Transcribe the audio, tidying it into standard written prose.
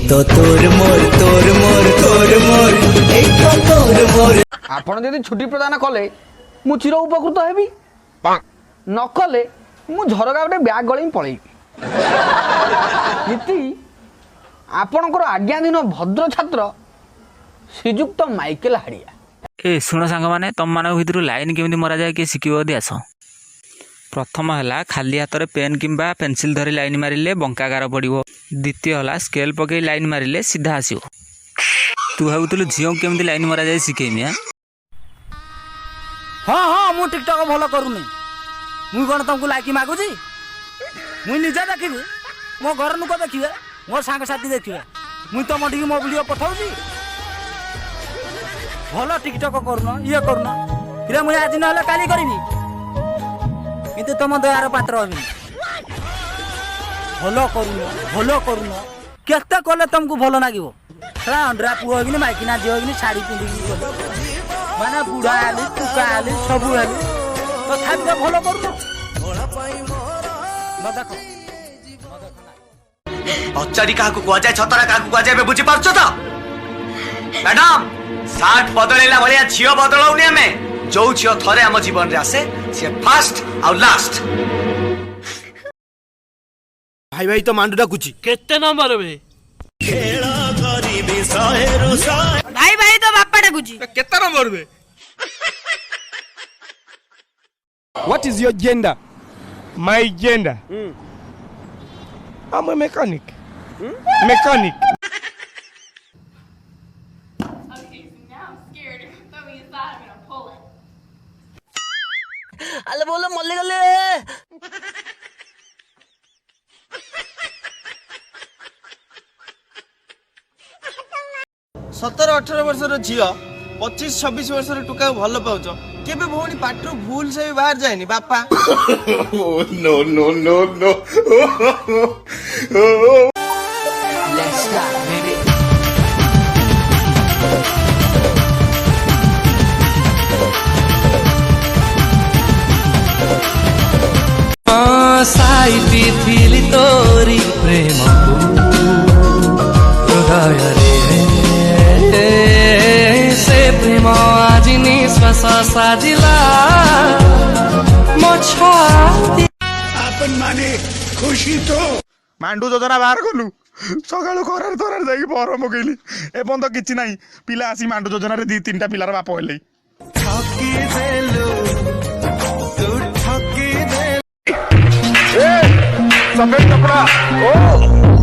तो तोर मोर एक तो तोर मोर। आपण यदि छुट्टी प्रदान कले मु चिर उपकृत हेबी न कले मु झरका गोटे ब्याग गली पलैबी। नीति आपणकर आज्ञाधीन भद्र छात्र श्रीजुक्त माइकेल हाड़िया। ए शुण सांग मैंने तुम मान भर लाइन केमी मरा जाए किए शिखी आस। प्रथम है खाली हाथ में पेन किंबा पेंसिल धरी लाइन मारे बंका गार पड़ो। द्वितीय है स्केल पकई लाइन मारे सीधा आसो। तू भावुलु झील केमी लाइन मरा जाए शिखेमी। हाँ हाँ मु टिकटक भल करूनी मुई कौन तुमको लाइक मागुची मुई निजे देखी मो घर लोक देखिए मो सांगसाथी देखिए मुई तुम टी मो वीडियो पठाऊँगी भल टिकटक करून ये करून फिर मुझे आज ना काली करी किंतु तुम दयार पात्र हमी भल करून केते कले तुमको भल लगे अंडरा पुओ कि माइकिना झील कि शाढ़ी पिंधिकी माने बुढ़ा आली टुका आली सबू आली तथापि तो भल करूँ अचारी क्या जाए छतरा क्या जाए बुझी पार्छ तो मैडम सार्ट बदलैला भाया झील बदलाउनी आम जो झील थरे आम जीवन में आसे सी फास्ट आउ लास्ट। भाई भाई तो मांडू डाकुची केते नंबर बे भाई भाई तो बापा डाकुची केते नंबर बे। What is your gender? My gender I'm a mechanic. Mechanic. Okay, so now I'm scared. If you throw me inside, I'm gonna pull it. अरे बोलो मल्ले गले सतर 18 वर्षर झील 25-26 वर्षर टुका भल पाउछ केबे भौणी पाटरो भूल से भी बाहर जाएनी बापा। No no no no let's start baby साइटी थिली तोरी प्रेम हृदय रे से प्रेम आज निश्वास साजिला आपन माने खुशी तो मांडू जोजना बाहर गलु सकाळु खरार थरार जाई पर मगैली एपन तो किछि नाही पिला आसी मांडू जोजना रे 2-3टा पिलार बाप होले ठकी देलु तू ठकी दे सफेद कपड़ा ओ